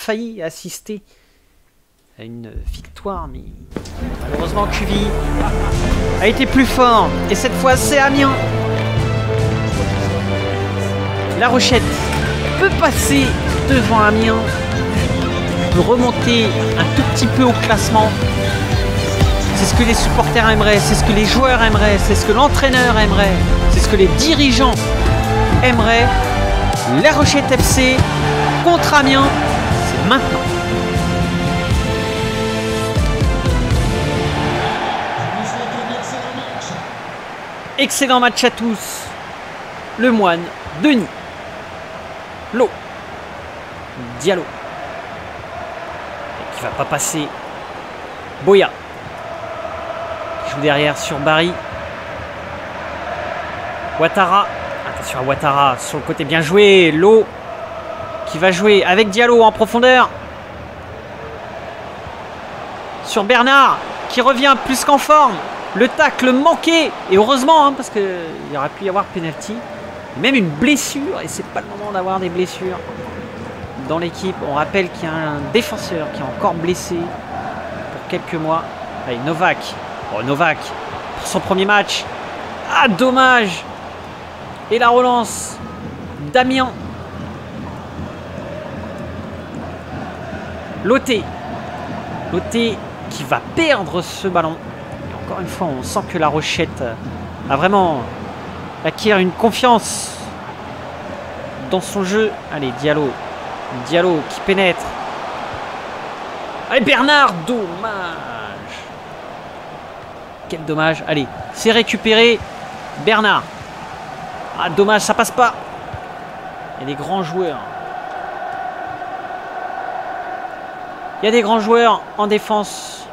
failli assister à une victoire, mais malheureusement Cuvie a été plus fort. Et cette fois, c'est Amiens. La Rochette peut passer devant Amiens, peut remonter un tout petit peu au classement. C'est ce que les supporters aimeraient, c'est ce que les joueurs aimeraient, c'est ce que l'entraîneur aimerait, c'est ce que les dirigeants aimeraient. La Rochette FC contre Amiens, c'est maintenant. Excellent match à tous. Le Moine, Denis, Lo, Diallo, qui va pas passer. Boya qui joue derrière sur Barry. Ouattara, attention à Ouattara sur le côté, bien joué. Lo qui va jouer avec Diallo en profondeur sur Bernard qui revient plus qu'en forme. Le tacle manqué, et heureusement hein, parce qu'il aurait pu y avoir penalty, même une blessure, et c'est pas le moment d'avoir des blessures dans l'équipe. On rappelle qu'il y a un défenseur qui est encore blessé pour quelques mois. Allez, Novak. Oh, Novak pour son premier match. Ah, dommage. Et la relance d'Amiens. Loté qui va perdre ce ballon. Et encore une fois, on sent que la Rochette a vraiment acquis une confiance dans son jeu. Allez, Diallo qui pénètre. Allez, Bernard, dommage. Quel dommage. Allez, c'est récupéré. Bernard. Ah, dommage, ça passe pas. Il y a des grands joueurs. Il y a des grands joueurs en défense.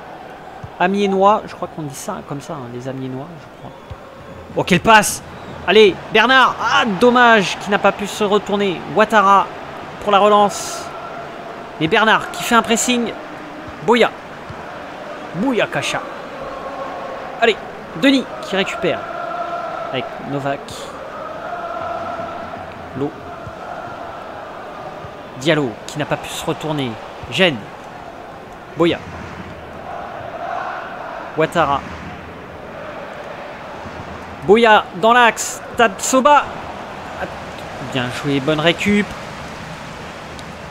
Amiénois, je crois qu'on dit ça comme ça, hein, les Amiénois, je crois. Oh, quelle passe. Allez, Bernard. Ah, dommage qu'il n'a pas pu se retourner. Ouattara pour la relance. Et Bernard qui fait un pressing. Boya. Bouya Kacha. Allez, Denis qui récupère. Avec Novak. Lo. Diallo qui n'a pas pu se retourner. Gêne. Boya. Ouattara. Boya dans l'axe. Tabsoba. Bien joué, bonne récup.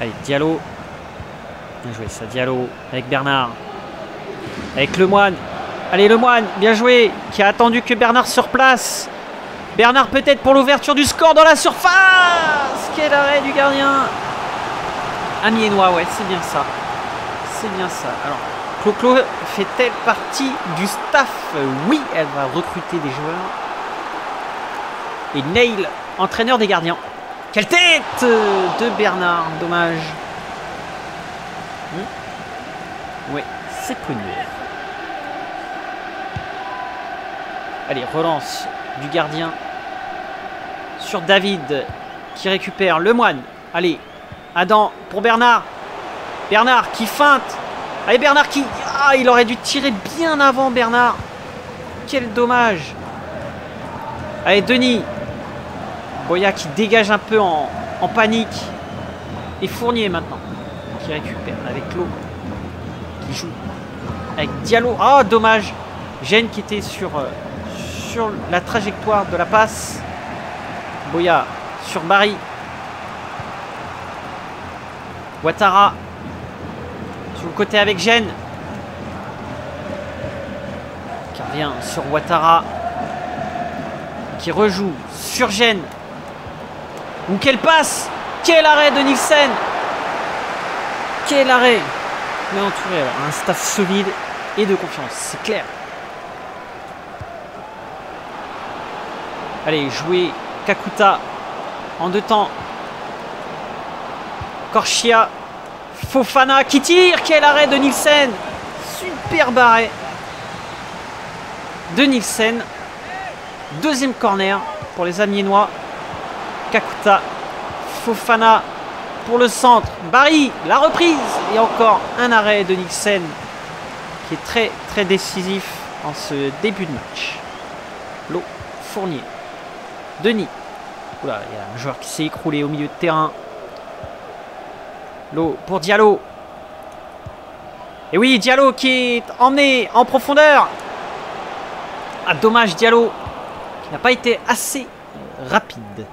Allez, Diallo. Bien joué ça, Diallo. Avec Bernard. Avec le Moine. Allez, le Moine, bien joué. Qui a attendu que Bernard se replace. Bernard peut-être pour l'ouverture du score dans la surface. Quel arrêt du gardien. Amiénois, ouais, c'est bien ça. C'est bien ça. Alors, Clo fait-elle partie du staff? Oui, elle va recruter des joueurs. Et Neil, entraîneur des gardiens. Quelle tête de Bernard, dommage. Oui, c'est connu. Allez, relance du gardien sur David qui récupère le Moine. Allez, Adam pour Bernard. Bernard qui feinte. Allez, Bernard qui... Ah, il aurait dû tirer bien avant, Bernard. Quel dommage. Allez, Denis. Boya qui dégage un peu en panique. Et Fournier maintenant. Qui récupère avec Lo. Qui joue avec Diallo. Ah, dommage. Gêne qui était sur la trajectoire de la passe. Boya sur Barry. Ouattara. Sur le côté avec Gêne. Qui revient sur Ouattara. Qui rejoue sur Gêne. Ou quelle passe. Quel arrêt de Nielsen. Quel arrêt. Mais entouré, un staff solide et de confiance, c'est clair. Allez, jouer Kakuta en deux temps. Korchia. Fofana qui tire. Quel arrêt de Nielsen. Superbe arrêt de Nielsen. Deuxième corner pour les Amiénois. Kakuta. Fofana pour le centre. Barry, la reprise. Et encore un arrêt de Nielsen qui est très très décisif en ce début de match. Lo, Fournier. Denis. Oula, il y a un joueur qui s'est écroulé au milieu de terrain. L'eau pour Diallo. Et oui, Diallo qui est emmené en profondeur. Ah, dommage, Diallo qui n'a pas été assez rapide.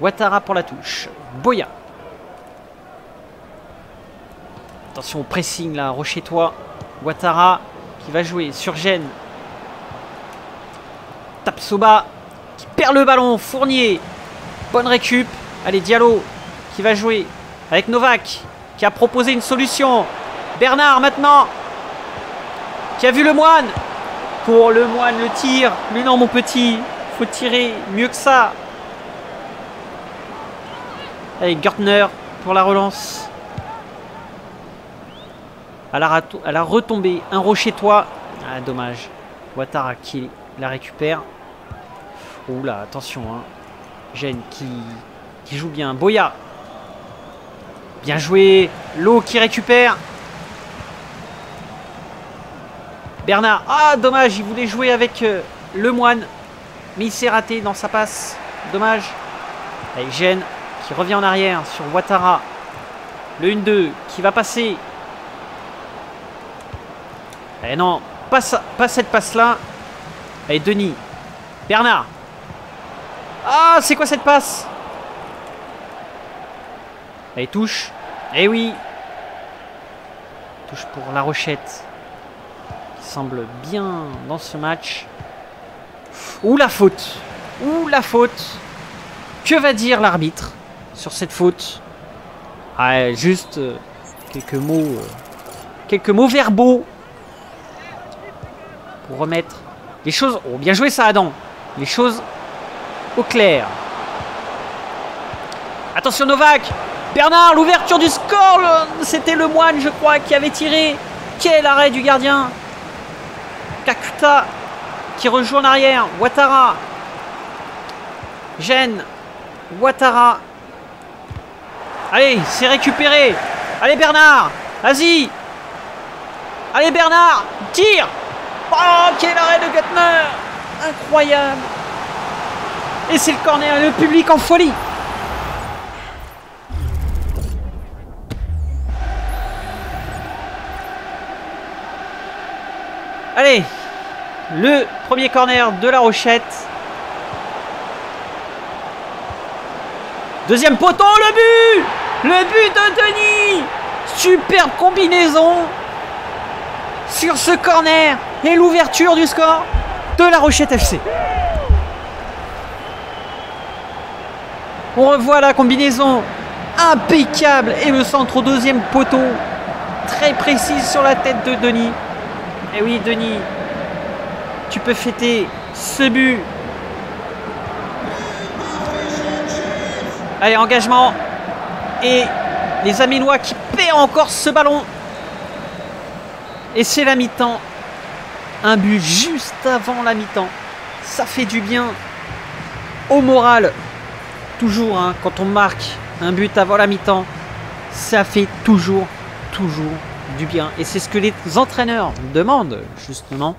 Ouattara pour la touche. Boya. Attention au pressing là, Rochetois. Ouattara qui va jouer sur Gênes. Tapsoba qui perd le ballon. Fournier. Bonne récup. Allez, Diallo qui va jouer avec Novak qui a proposé une solution. Bernard maintenant qui a vu le Moine. Pour le Moine, le tir. Mais non, mon petit, faut tirer mieux que ça. Allez, Gertner pour la relance. À la retombée, un Rochetois. Ah, dommage. Ouattara qui la récupère. Oula, attention. Hein. Gênes qui joue bien. Boya. Bien joué. L'eau qui récupère. Bernard. Ah, dommage. Il voulait jouer avec le Moine. Mais il s'est raté dans sa passe. Dommage. Allez, Gênes qui revient en arrière sur Ouattara. Le 1-2 qui va passer. Eh non, pas cette passe-là. Allez, Denis. Bernard. Ah, c'est quoi cette passe? Allez, touche. Eh oui. Touche pour La Rochette. Qui semble bien dans ce match. Ouh, la faute. Ouh, la faute. Que va dire l'arbitre sur cette faute? Ah, juste quelques mots verbaux. Pour remettre les choses... Oh, bien joué ça, Adam. Les choses au clair. Attention, Novak. Bernard, l'ouverture du score. C'était le Moine, je crois, qui avait tiré. Quel arrêt du gardien. Kakuta qui rejoue en arrière. Ouattara. Gênes. Ouattara. Allez, c'est récupéré. Allez, Bernard. Vas-y. Allez, Bernard. Tire. Oh, quel arrêt de Gertner. Incroyable. Et c'est le corner, le public en folie. Allez, le premier corner de La Rochette. Deuxième poteau, le but. Le but de Denis. Superbe combinaison sur ce corner. Et l'ouverture du score de La Rochette FC. On revoit la combinaison impeccable et le centre au deuxième poteau. Très précise sur la tête de Denis. Et oui, Denis, tu peux fêter ce but. Allez, engagement. Et les Aménois qui perdent encore ce ballon. Et c'est la mi-temps. Un but juste avant la mi-temps. Ça fait du bien au moral. Toujours, hein, quand on marque un but avant la mi-temps, ça fait toujours du bien. Et c'est ce que les entraîneurs demandent, justement,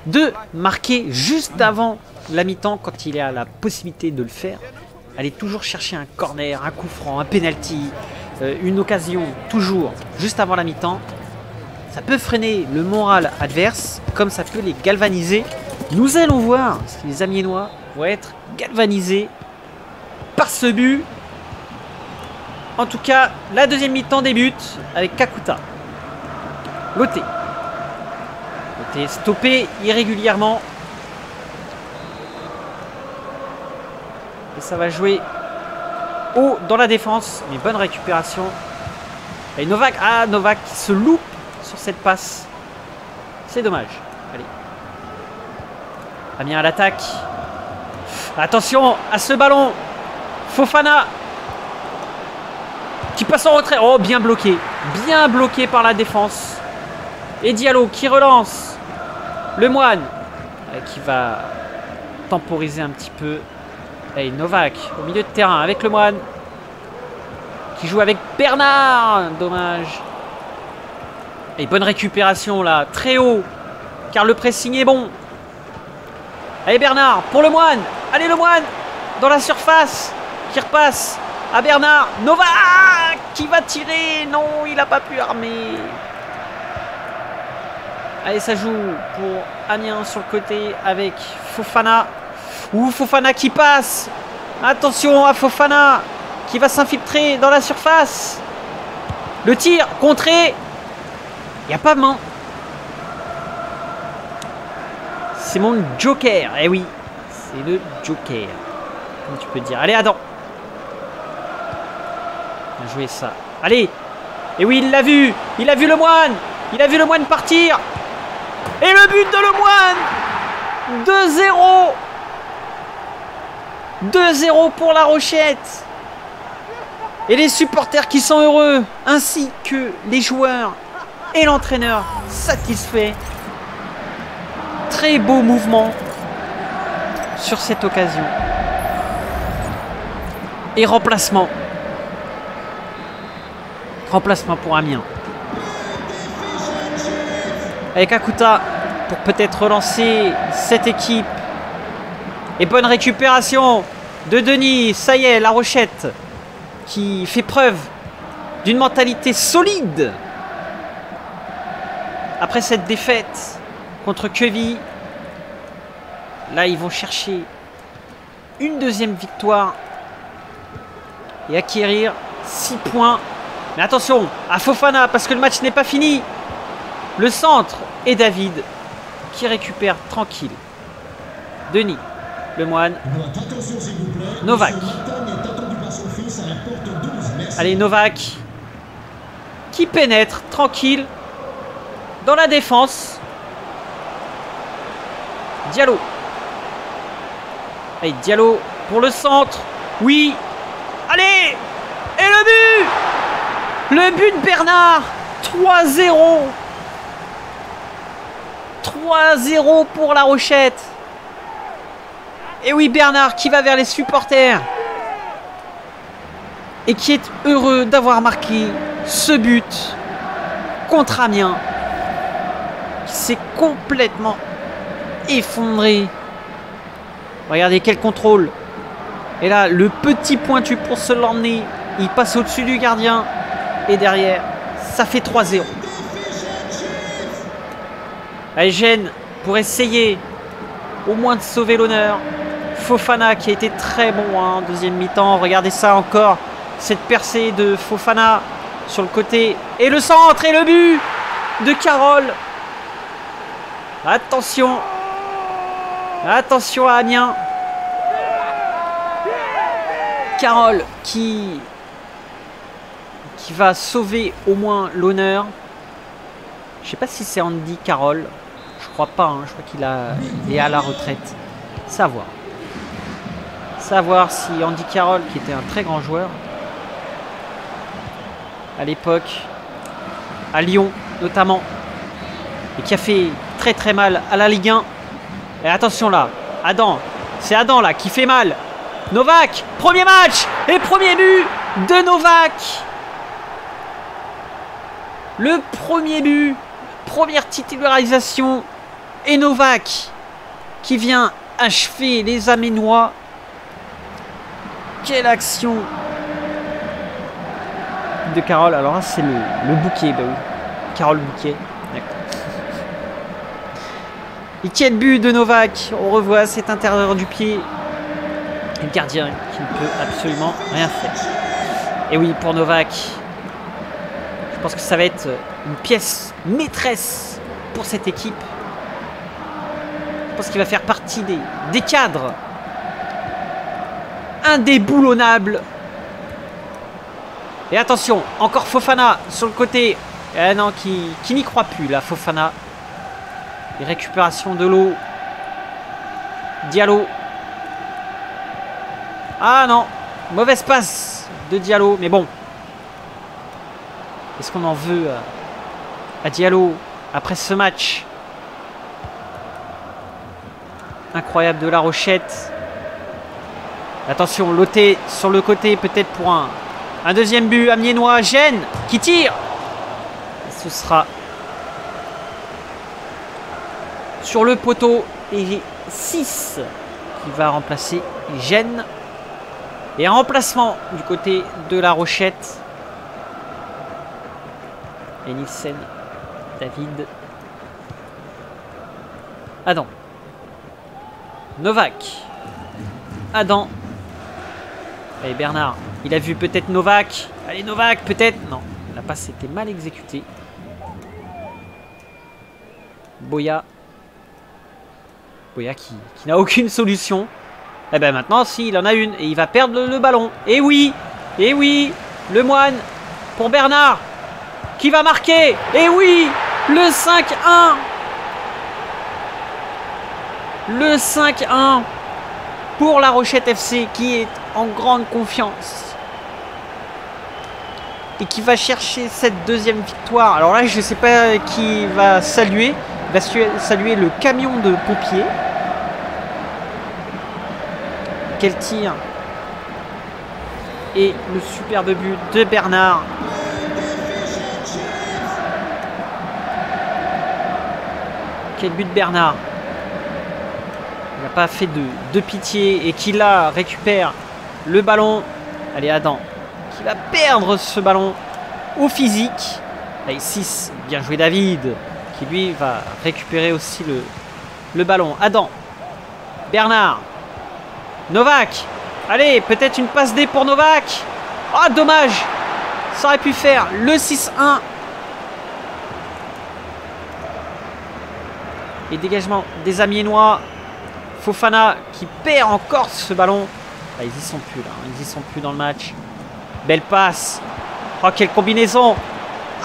de marquer juste avant la mi-temps, quand il y a la possibilité de le faire. Aller toujours chercher un corner, un coup franc, un penalty, une occasion, toujours, juste avant la mi-temps. Ça peut freiner le moral adverse, comme ça peut les galvaniser. Nous allons voir si les Amiénois vont être galvanisés par ce but. En tout cas, la deuxième mi-temps débute avec Kakuta. Loté. Loté stoppé irrégulièrement. Et ça va jouer haut dans la défense. Mais bonne récupération. Et Novak. Ah, Novak qui se loupe sur cette passe. C'est dommage. Allez. Amiens à l'attaque. Attention à ce ballon. Fofana. Qui passe en retrait. Oh, bien bloqué. Bien bloqué par la défense. Et Diallo qui relance. Le Moine. Qui va temporiser un petit peu. Et Novak au milieu de terrain avec le Moine. Qui joue avec Bernard. Dommage. Et bonne récupération là. Très haut. Car le pressing est bon. Allez Bernard pour le Moine. Allez le Moine. Dans la surface. Qui repasse. à Bernard. Novak qui va tirer. Non, il n'a pas pu armer. Allez, ça joue pour Amiens sur le côté avec Fofana. Ouh, Fofana qui passe. Attention à Fofana qui va s'infiltrer dans la surface. Le tir contré. Il n'y a pas main. C'est mon joker. Eh oui, c'est le joker. Comme tu peux dire. Allez, Adam. Bien joué ça. Allez. Et oui, il l'a vu. Il a vu le Moine. Il a vu le Moine partir. Et le but de le Moine. 2-0. 2-0 pour La Rochette. Et les supporters qui sont heureux, ainsi que les joueurs et l'entraîneur satisfait. Très beau mouvement sur cette occasion. Et remplacement. Remplacement pour Amiens. Avec Akuta pour peut-être relancer cette équipe. Et bonne récupération de Denis. Ça y est, La Rochette qui fait preuve d'une mentalité solide. Après cette défaite contre Queville, là ils vont chercher une deuxième victoire et acquérir 6 points. Mais attention à Fofana parce que le match n'est pas fini. Le centre et David qui récupère tranquille. Denis, le Moine, Novak. Allez, Novak qui pénètre tranquille dans la défense. Diallo. Allez, Diallo pour le centre. Oui. Allez. Et le but. Le but de Bernard. 3-0. 3-0 pour La Rochette. Et oui, Bernard qui va vers les supporters. Et qui est heureux d'avoir marqué ce but contre Amiens. Qui s'est complètement effondré. Regardez quel contrôle. Et là, le petit pointu pour se l'emmener. Il passe au-dessus du gardien. Et derrière, ça fait 3-0. Allez, Gênes pour essayer au moins de sauver l'honneur. Fofana qui a été très bon en deuxième mi-temps. Regardez ça encore. Cette percée de Fofana sur le côté. Et le centre et le but de Carole. Attention. Attention à Amiens. Carole qui va sauver au moins l'honneur. Je sais pas si c'est Andy Carole. Je crois pas. Hein. Je crois qu'il est à la retraite. Savoir. Savoir si Andy Carole, qui était un très grand joueur à l'époque, à Lyon notamment, et qui a fait très très mal à la Ligue 1. Et attention là, Adam, c'est Adam là qui fait mal. Novak, premier match et premier but de Novak. Le premier but, première titularisation, et Novak qui vient achever les Aménois. Quelle action de Carole. Alors là, c'est le bouquet. Bah oui. Carole Bouquet. Et quel but de Novak. On revoit cet intérieur du pied. Le gardien qui ne peut absolument rien faire. Et oui, pour Novak, je pense que ça va être une pièce maîtresse pour cette équipe. Je pense qu'il va faire partie des cadres indéboulonnables. Et attention, encore Fofana sur le côté. Non, qui n'y croit plus là, Fofana. Et récupération de l'eau. Diallo. Ah non, mauvaise passe de Diallo, mais bon. Est-ce qu'on en veut à Diallo après ce match incroyable de La Rochette? Attention, Loté sur le côté, peut-être pour un deuxième but. Amiénois, Gênes qui tire. Et ce sera sur le poteau. Et 6 qui va remplacer Gênes. Et un remplacement du côté de La Rochette. Et Nielsen, David, Adam, Novak, Adam. Allez Bernard, il a vu peut-être Novak. Allez Novak peut-être. Non, la passe était mal exécutée. Boya. Boya qui n'a aucune solution. Eh ben maintenant si, il en a une. Et il va perdre le ballon. Et oui, le Moine pour Bernard. Qui va marquer. Et oui, le 5-1. Le 5-1 pour La Rochette FC qui est en grande confiance. Et qui va chercher cette deuxième victoire. Alors là, je ne sais pas qui va saluer. Il va saluer le camion de pompiers. Quel tir. Et le superbe but de Bernard. Quel but de Bernard. Il n'a pas fait de pitié. Et qui là récupère le ballon. Allez Adam. Qui va perdre ce ballon au physique. Allez 6. Bien joué David. Qui lui va récupérer aussi le ballon. Adam. Bernard. Novak. Allez, peut-être une passe D pour Novak. Ah, dommage. Ça aurait pu faire le 6-1. Et dégagement des Amiénois. Fofana qui perd encore ce ballon. Ah, ils y sont plus là. Ils y sont plus dans le match. Belle passe. Oh, quelle combinaison.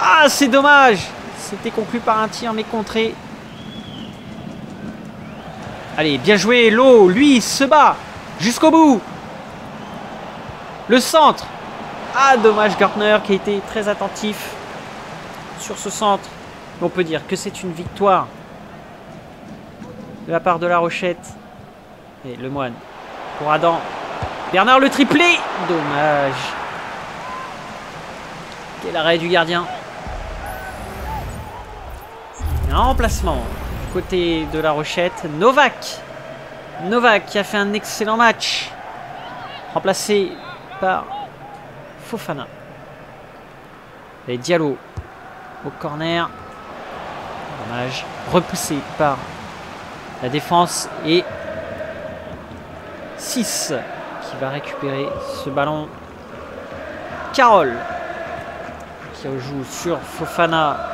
Ah, c'est dommage. C'était conclu par un tir mais contré. Allez, bien joué. Lo, lui, se bat jusqu'au bout. Le centre. Ah, dommage. Gartner qui a été très attentif sur ce centre. On peut dire que c'est une victoire de la part de La Rochette. Et le Moine pour Adam. Bernard le triplé. Dommage. Quel arrêt du gardien. Un remplacement du côté de La Rochette. Novak. Novak qui a fait un excellent match. Remplacé par Fofana. Et Diallo au corner. Dommage. Repoussé par la défense. Et 6 qui va récupérer ce ballon. Carole qui joue sur Fofana.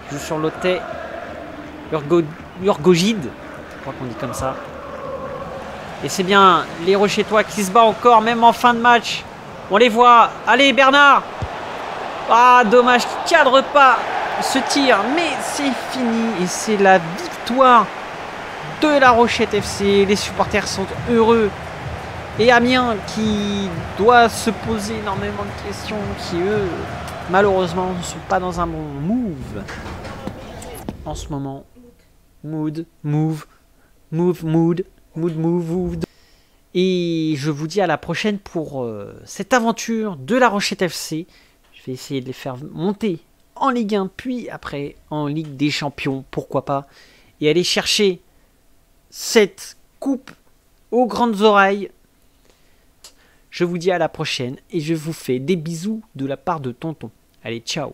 Joue sur Lotte. Urgogide. Je crois qu'on dit comme ça. Et c'est bien les Rochettois qui se battent encore, même en fin de match. On les voit. Allez, Bernard. Ah, dommage qu'il ne cadre pas ce tir. Mais c'est fini. Et c'est la victoire de La Rochette FC. Les supporters sont heureux. Et Amiens qui doit se poser énormément de questions. Qui, eux, malheureusement, ne sont pas dans un bon move. En ce moment. Mood. Et je vous dis à la prochaine pour cette aventure de La Rochette FC. Je vais essayer de les faire monter en Ligue 1, puis après en Ligue des Champions, pourquoi pas. Et aller chercher cette coupe aux grandes oreilles. Je vous dis à la prochaine et je vous fais des bisous de la part de Tonton. Allez, ciao.